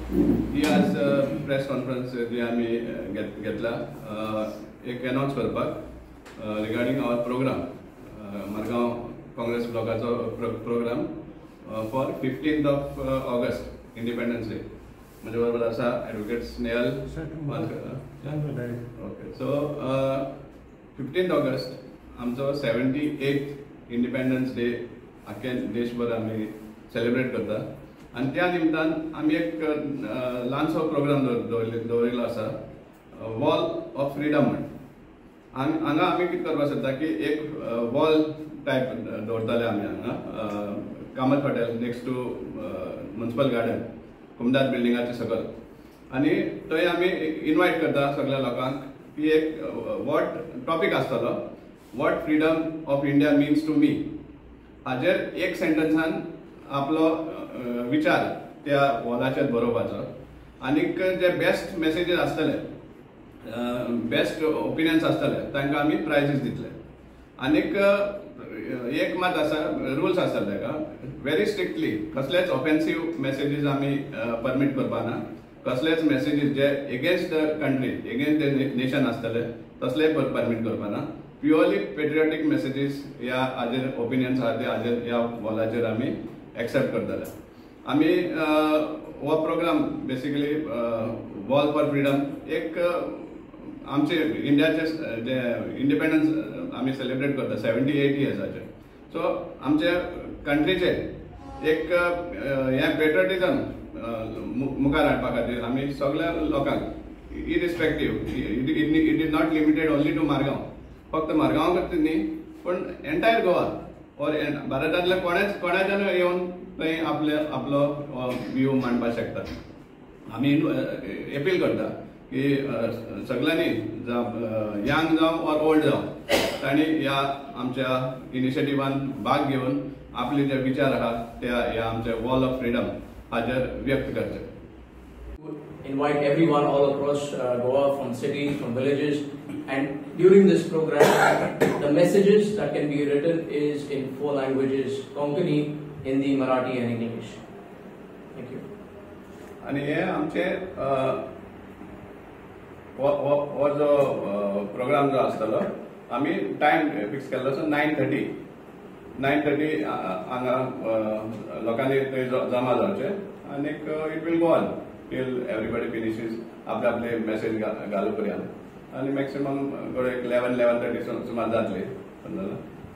ही आज press conference जी आम्ही घेतला एक अनाउन्स करपाक regarding our programme Madgaon Congress ब्लॉकाचो programme for 15th of August independence day. म्हणजे बरोबर आसा advocate Snehal. Okay, so 15th August आमचो 78th इंडिपेंडन्स डे आख्या देशभर आम्ही सेलिब्रेट करता. आणि त्या निमतान आम्ही एक ल्हानसो प्रोग्राम दवरिल्लो आसा, वॉल ऑफ फ्रीडम म्हणून. हांगा आमी कितें करपाक सोदता की एक वॉल टायप दवरताले आमी हांगा Kamat hotel next to municipal garden कुमदाद बिल्डिंगाचे सकयल. आणि थंय आमी इन्वायट करता सगळ्या लोकांक की एक वॉट टॉपीक आसतलो, what freedom of India means to me. हाजेर एक सेंटन्सान आपलो विचार त्या वॉलाचेर बरोवपाचो. आनीक जे बेस्ट मेसेजीस आसतले, बेस्ट ओपिनियन्स आसतले तांकां आमी प्रायजीस दितले. आनीक एक मात आसा, रुल्स आसता ताका व्हेरी स्ट्रिक्टली कसलेच ऑफेन्सिव मेसेजीस आमी परमीट करपाना. कसलेच messages J against the country, against the nation आसतले तसले परमीट करपाना. प्युअरली पेट्रियोटीक मेसेजीस ह्या हाजेर ओपिनियन्स आहा ते हाजेर ह्या वॉलाचेर आमी एक्सेप्ट करतले. आमी हो program basically wall for freedom एक आमचे इंडियाचे जे इंडिपेंडन्स आमी सेलिब्रेट करता 78 इयर्साचे. सो आमचे कंट्रीचे एक हे पेट्रियोटिझम मुखार हाडपा खातीर आमी सगळ्या लोकांक irrespective, it is not limited only to Margao, फक्त मारगांव करता न्ही पण एंटायर गोवा और भारतांतले कोणाच्यान येवन थंय आपलो व्यू मांडपाक शकता. आमी अपील करता की सगळ्यांनी यंग जावं और ओल्ड जावं तांणी ह्या आमच्या इनिशिएटिव्हान भाग घेवन आपले जे विचार आहात ते ह्या आमच्या वॉल ऑफ फ्रीडम हाजेर व्यक्त करचे. Invite everyone all across Goa, from cities, from villages, and during this program, the messages that can be written is in 4 languages: Konkani, Hindi, Marathi, and English. Thank you. आणि हे आमचे हो जो programme जो आसतलो आमी टायम फिक्स केल्लो सो 9:30 हांगा लोकांनी थंय जमा जावचे. आनीक it will go on till everybody finishes आपले मेसेज घालू पर्यंत. आनी मॅक्सिमम 11:30 सुमार जातली.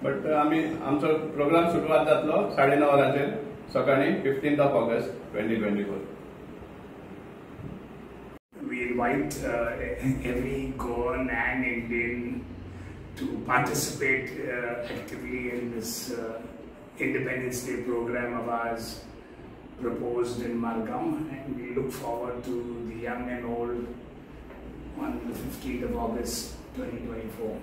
बट आमी आमचो प्रोग्राम सुरवात जातलो 9:30 वरांचेर सकाळी 15th of August 2024. We invite every Goan and Indian to participate actively in this Independence Day program of ours proposed in Margam, and we look forward to the young and old on the 15th of August 2024.